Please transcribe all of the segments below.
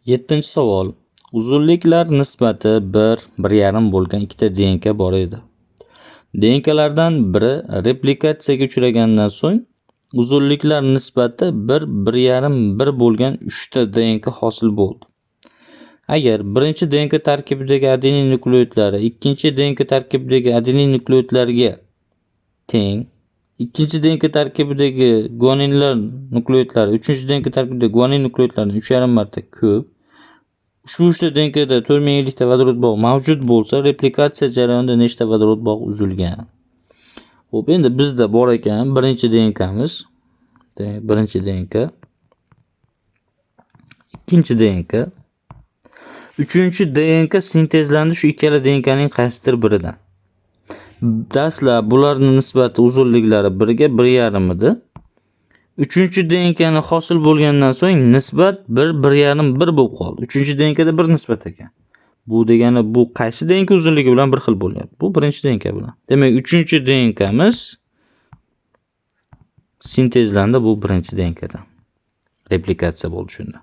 Yettinchi savol. Uzunliklar nisbati 1,5 bo'lgan ikkita DNK bor edi. DNKlardan biri replikatsiyaga uchragandan so'ng uzunliklar nisbati 1,5 bo'lgan 3 ta DNK hosil bo'ldi. Agar birinchi DNK tarkibidagi adenin nukleoidlari ikkinchi DNK tarkibidagi adenin nukleoidlariga teng, ikkinchi DNK tarkibidagi guaninlar nukleoidlari uchinchi DNK tarkibidagi guanin nukleoidlaridan 3,5 marta ko'p, ushbu 3 ta DNKda 4050 ta vodorod bog' mavjud bo'lsa, replikatsiya jarayonida nechta vodorod bog' uzilgan? Xo'p, endi bizda bor ekan birinchi DNKmiz, birinchi DNK, ikkinchi DNK, uchinchi DNK sintezlandi shu ikkala DNKning qaysidir biridan. Dastlab bularning nisbati uzunliklari 1 ga 1,5 edi. Uchinchi DNKni hosil bo'lgandan so'ng nisbat 1,5 bo'lib qoldi. Uchinchi DNKda bir nisbat ekan. Bu degani bu qaysi DNK uzunligi bilan bir xil bo'lyapti? Bu birinchi DNK bilan. Demak, uchinchi DNKmiz sintezlandi bu birinchi DNKdan. Replikatsiya bo'ldi shunda.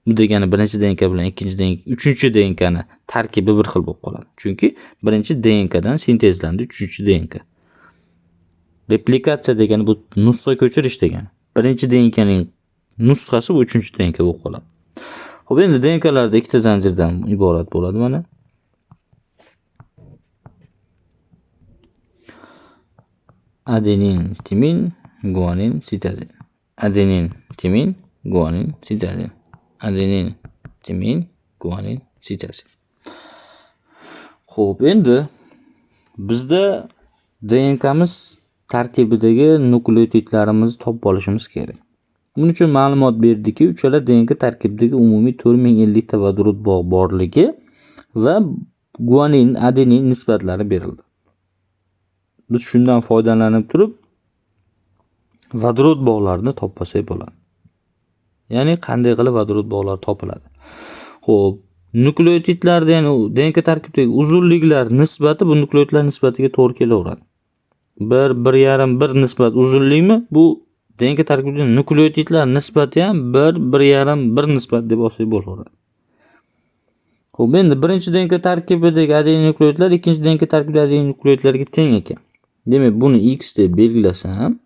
Bu degani birinchi DNK bilan ikkinchi DNK, uchinchi DNKni tarkibi bir xil bo'lib qoladi. Chunki birinchi DNKdan sintezlandi uchinchi DNK. Replikatsiya degani bu nusxa ko'chirish degani. Birinchi DNKning nusxasi bu uchinchi DNK bo'lib qoladi. Xo'p, endi DNKlarda ikkita zanjirdan iborat bo'ladi mana. Adenin, timin, guanin, sitozin. Adenin, timin, guanin, sitozin. Adenin, timin, guanin, sitozin. Xo'p, endi bizda DNKmiz tarkibidagi nukleotidlarimizni topib olishimiz kerak. Buning uchun ma'lumot berdiki, uchala DNK tarkibidagi umumiy 4050 ta vodorod bog' borligi va guanin, adenin nisbatlari berildi. Biz shundan foydalanib turib vodorod bog'larini topsak bo'ladi. Ya'ni qanday qilib vodorod bog'lari topiladi? Xo'p, nukleotidlarda, ya'ni DNK tarkibidagi uzunliklar nisbati bu nukleotidlar nisbatiga to'g'ri kelaveradi. 1,5 nisbat uzunlikmi? Bu DNK tarkibidagi nukleotidlar nisbati ham 1,5 nisbat deb olsak bo'laveradi. Xo'p, endi birinchi DNK tarkibidagi adenin nukleotidlar ikkinchi DNK tarkibidagi adenin nukleotidlarga teng ekan. Demak, buni x deb belgilasam,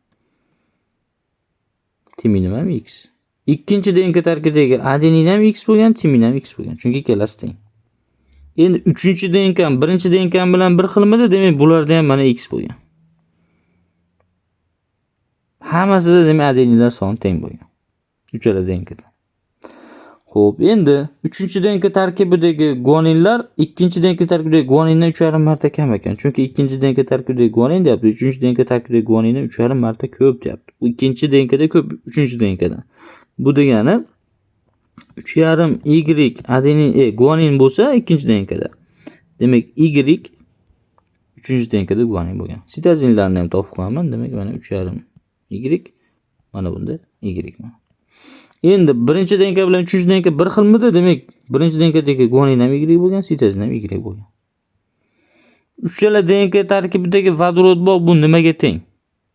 timin ham x. Ikkinchi DNK tarkibidagi adenin ham x bo'lgan, timin ham x bo'lgan. Chunki ikkalasi teng. Endi uchinchi DNK birinchi DNK bilan bir xilmidi? Demak, bularda ham mana x bo'lgan. Hammasida demak adeninlar soni teng bo'lgan. Uchala DNKda. Xo'p, endi uchinchi DNK tarkibidagi guaninlar ikkinchi DNK tarkibidagi guanindan 3,5 marta kam ekan. Chunki ikkinchi DNK tarkibidagi guanin deyapti, uchinchi DNK tarkibidagi guanindan 3,5 marta ko'p deyapti. Bu ikkinchi DNKda ko'p, uchinchi DNKdan. Bu degani 3,5 Y adenin guanin bo'lsa ikkinchi DNKda. Demak, Y uchinchi DNKda guanin bo'lgan. Sitozinlarni ham topib qo'yaman. Demak, mana 3,5 Y, mana bunda Y. Endi birinchi DNK bilan uchinchi DNK bir xilmidi? Demak, birinchi DNKdagi guanin ham Y bo'lgan, sitozin ham Y bo'lgan. Uchala DNK tarkibidagi vodorod bog' bu nimaga teng?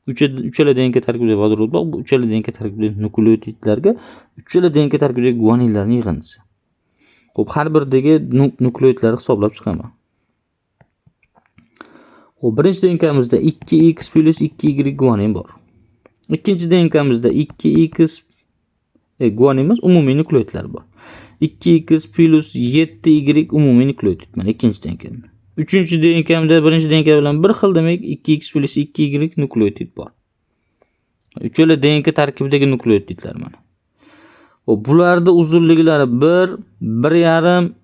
Uchala DNK tarkibidagi vodorod bog' bu uchala DNK tarkibidagi nukleotidlarga uchala DNK tarkibidagi guaninlarning yig'indisi. Xo'p, har biridagi nukleotidlarni hisoblab chiqaman. Xo'p, birinchi DNKmizda 2x plus 2y guanin bor. Ikkinchi DNKmizda 2x guanin emas, umumiy nukleotidlar bor. 2x plus 7y umumiy nukleotid. Mana ikkinchi DNKmda. Uchinchi DNKmda birinchi DNK bilan bir xil, demak 2x plus 2y nukleotid bor. Uchala DNK tarkibidagi nukleotidlar mana. Xo'p, bularda uzunliklari 1, 1,5,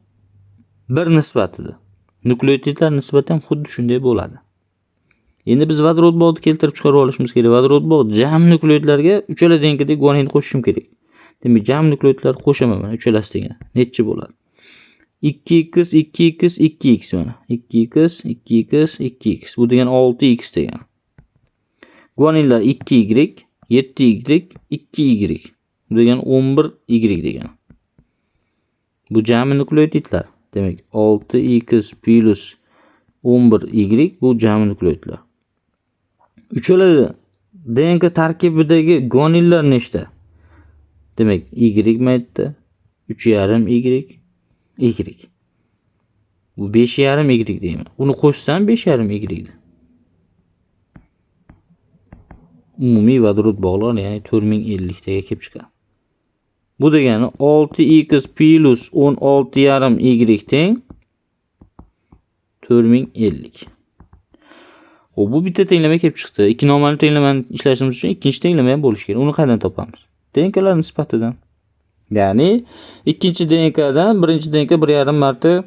1 nisbatida. Nukleotidlar nisbati ham xuddi shunday bo'ladi. Endi biz vodorod bog'ni keltirib chiqarib olishimiz kerak. Vodorod bog' jam nukleotidlarga uchala DNKdagi guaninni qo'shishim kerak. Demak, jam nukleotidlarni qo'shaman mana uchalasi degan. Necha bo'ladi? 2x, 2x, 2x mana. 2x, 2x, 2x. Bu degan 6x degan. Guaninlar 2y, 7y, 2y. Bu degan 11y degan. Bu jami nukleotidlar. Demak, 6x plus 11y bu jami nukleotidlar. Uchala DNK tarkibidagi guaninlar nechta? Demak, Y maytda, 3,5 Y. Bu 5,5 Y deyman. Uni qo'shsam 5,5 Y deydi. Umumiy vodorod bog'lari, ya'ni 4050 taga kelib chiqadi. Bu degani 6x plus 16,5 Y teng 4050. Bu bitta tenglama kelib chiqdi. Ikki nomali tenglamani ishlashimiz uchun ikkinchi tenglama ham bo'lishi kerak. Uni qayerdan topamiz? DNKlar nisbatidan. Ya'ni ikkinchi DNKdan birinchi DNK 1,5 marta,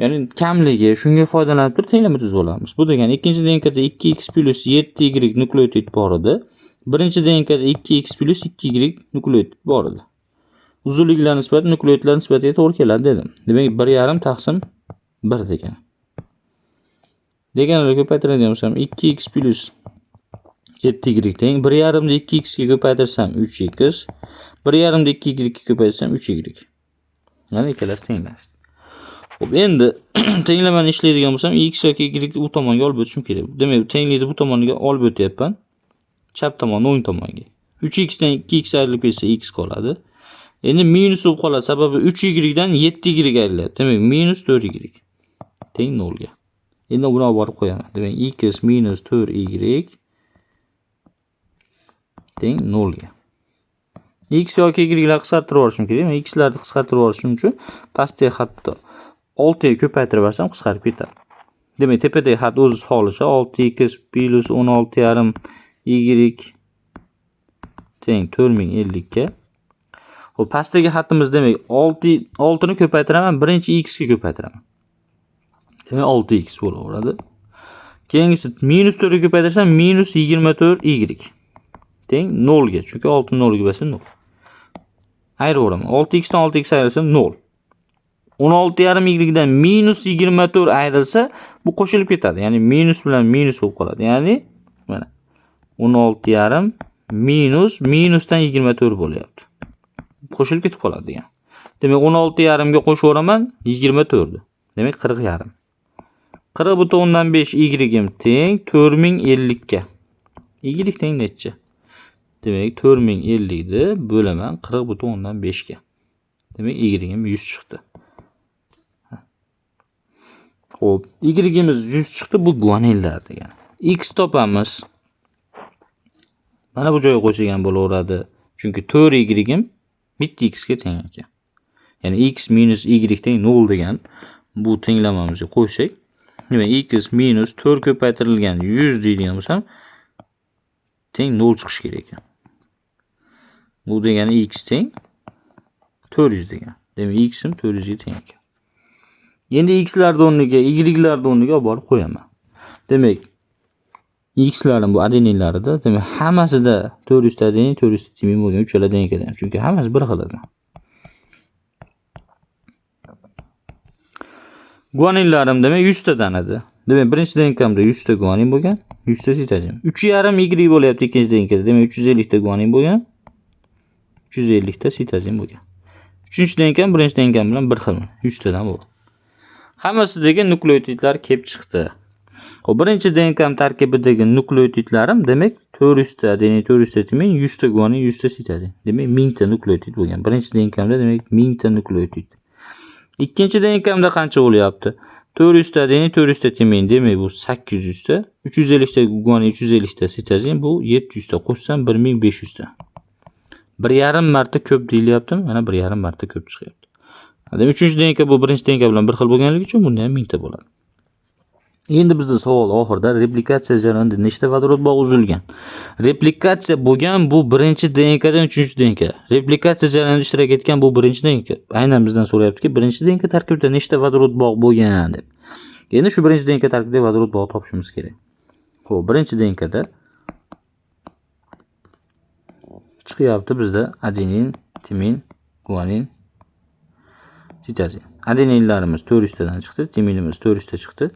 ya'ni kamligi, shunga foydalanib turib tenglama tuzib olamiz. Bu degani ikkinchi DNKda 2x plus 7y nukleotid bor edi. Birinchi DNKda 2x plus 2y nukleotid bor edi. Uzunliklar nisbati nukleotidlar nisbatiga to'g'ri keladi dedim. Demak 1,5 taqsim 1 degan. Deganlarga ko'paytiradigan bo'lsam 2x plus 7y teng 1,5 ni 2x ga ko'paytirsam 3x, 1,5 ni 2y ga ko'paytirsam 3y. Mana ikkalasi tenglashdi. Xo'p, endi tenglamani ishlaydigan bo'lsam x yoki y bu tomonga olib o'tishim kerak. Demak, tenglikni bu tomoniga olib o'tyapman. Chap tomonni o'ng tomonga. 3x dan 2x ayrilib ketsa x qoladi. Endi minus bo'lib qoladi, sababi 3y dan 7y ayrilyapti. Demak, minus 4y teng 0 ga. Endi buni olib borib qo'yaman. Demak, x minus 4y teng 0 ga. X yoki y lar qisqartirib olishim kerak. Men x larni qisqartirib olishim uchun pastdagi xatni 6 ga ko'paytirib olsam qisqarib ketadi. Demak, tepadagi xat o'zi holicha 6x plus 16,5 y teng 4050 ga. Xo'p, pastdagi xatimiz demak 6 ni ko'paytiraman, birinchi x ga ko'paytiraman. Demak 6x bo'laveradi. Keyingisi minus 4 ga ko'paytirsam minus 24y teng 0 ga. Chunki 6 0 ga bo'lsa 0. Ayiraman. 6x dan 6x ayrilsa 0. 16,5 y dan minus 24 ayrilsa bu qo'shilib ketadi. Ya'ni minus bilan minus bo'lib qoladi. Ya'ni mana 16,5 minusdan 24 bo'lyapti. Qo'shilib ketib qoladi degan. Demak 16,5 ga qo'shaveraman 24 ni. Demak 40,5. 40/5 y teng 4050 ga. Y teng necha? Demak 4050 ni bo'laman 40/5 ga. Demak y 100 chiqdi. Xo'p, y-imiz 100 chiqdi, bu guaninlar degan. X topamiz. Mana bu joyga qo'shilgan bo'laveradi. Chunki 4y bitta x ga teng ekan. Ya'ni x minus y teng 0 degan bu tenglamamizga qo'ysak, demak x minus 4 ko'paytirilgan 100 deydigan bo'lsam teng 0 chiqishi kerak ekan. Bu degani x teng 400 degan. Demak x ham 400 ga teng ekan. Endi x larni o'rniga y larni o'rniga olib borib qo'yaman. Demak x larim bu adeninlarida, demak hammasida 400 ta adenin, 400 ta timin bo'lgan, uchala DNKdan. Chunki hammasi bir xil edi. Guaninlarim demak 100 tadan edi. Demak birinchi DNKmda 100 ta guanin bo'lgan, 100 ta sitozin. 3,5 y bo'lyapti ikkinchi DNKda. Demak 350 ta guanin bo'lgan, 350 ta sitozin bo'lgan. Uchinchi DNKm birinchi DNKm bilan bir xil, 100 tadan bo'ldi. Hammasidagi nukleotidlar kelib chiqdi. Xo'p, birinchi DNKm tarkibidagi nukleotidlarim demak 400 ta adenin, 400 ta timin, 100 ta guanin, 100 ta sitozin. Demak 1000 ta nukleotid bo'lgan. Birinchi DNKmda demak 1000 ta nukleotid. Ikkinchi DNKmda qancha bo'lyapti? 400 ta adenin, 400 ta timin, demak bu 800 ta, 350 ta guanin, 350 ta sitozin, bu 700 ta qo'shsam 1500 ta. 1,5 marta ko'p deyilyaptimi? Mana 1,5 marta ko'p chiqyapti. Demak, uchinchi DNK bu birinchi DNK bilan bir xil bo'lganligi uchun bunda ham 1000 ta bo'ladi. Endi bizda savol oxirida replikatsiya jarayonida nechta vodorod bog' uzilgan? Replikatsiya bo'lgan bu birinchi DNK dan uchinchi DNK. Replikatsiya jarayonida ishtirok etgan bu birinchi DNK. Aynan bizdan so'rayaptiki, birinchi DNK tarkibida nechta vodorod bog' bo'lgan deb. Endi shu birinchi DNK tarkibidagi vodorod bog' topishimiz kerak. Xo'p, birinchi DNKda chiqyapti bizda adenin, timin, guanin, sitozin. Adeninlarimiz 400 tadan chiqdi, timinimiz 400 ta chiqdi,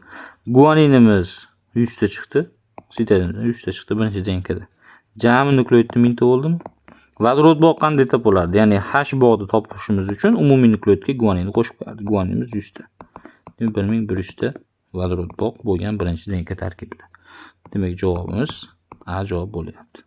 guaninimiz 100 ta chiqdi, sitozinimiz 100 ta chiqdi birinchi DNKda. Jami nukleotid 1000 ta bo'ldimi? Vodorod bog' qanday topilardi? Ya'ni H bog'ni topishimiz uchun umumiy nukleotidga guaninni qo'shib qo'yardi. Guaninimiz 100 ta. Demak 1100 ta vodorod bog' bo'lgan birinchi DNK tarkibida. Demak javobimiz A javob bo'lyapti.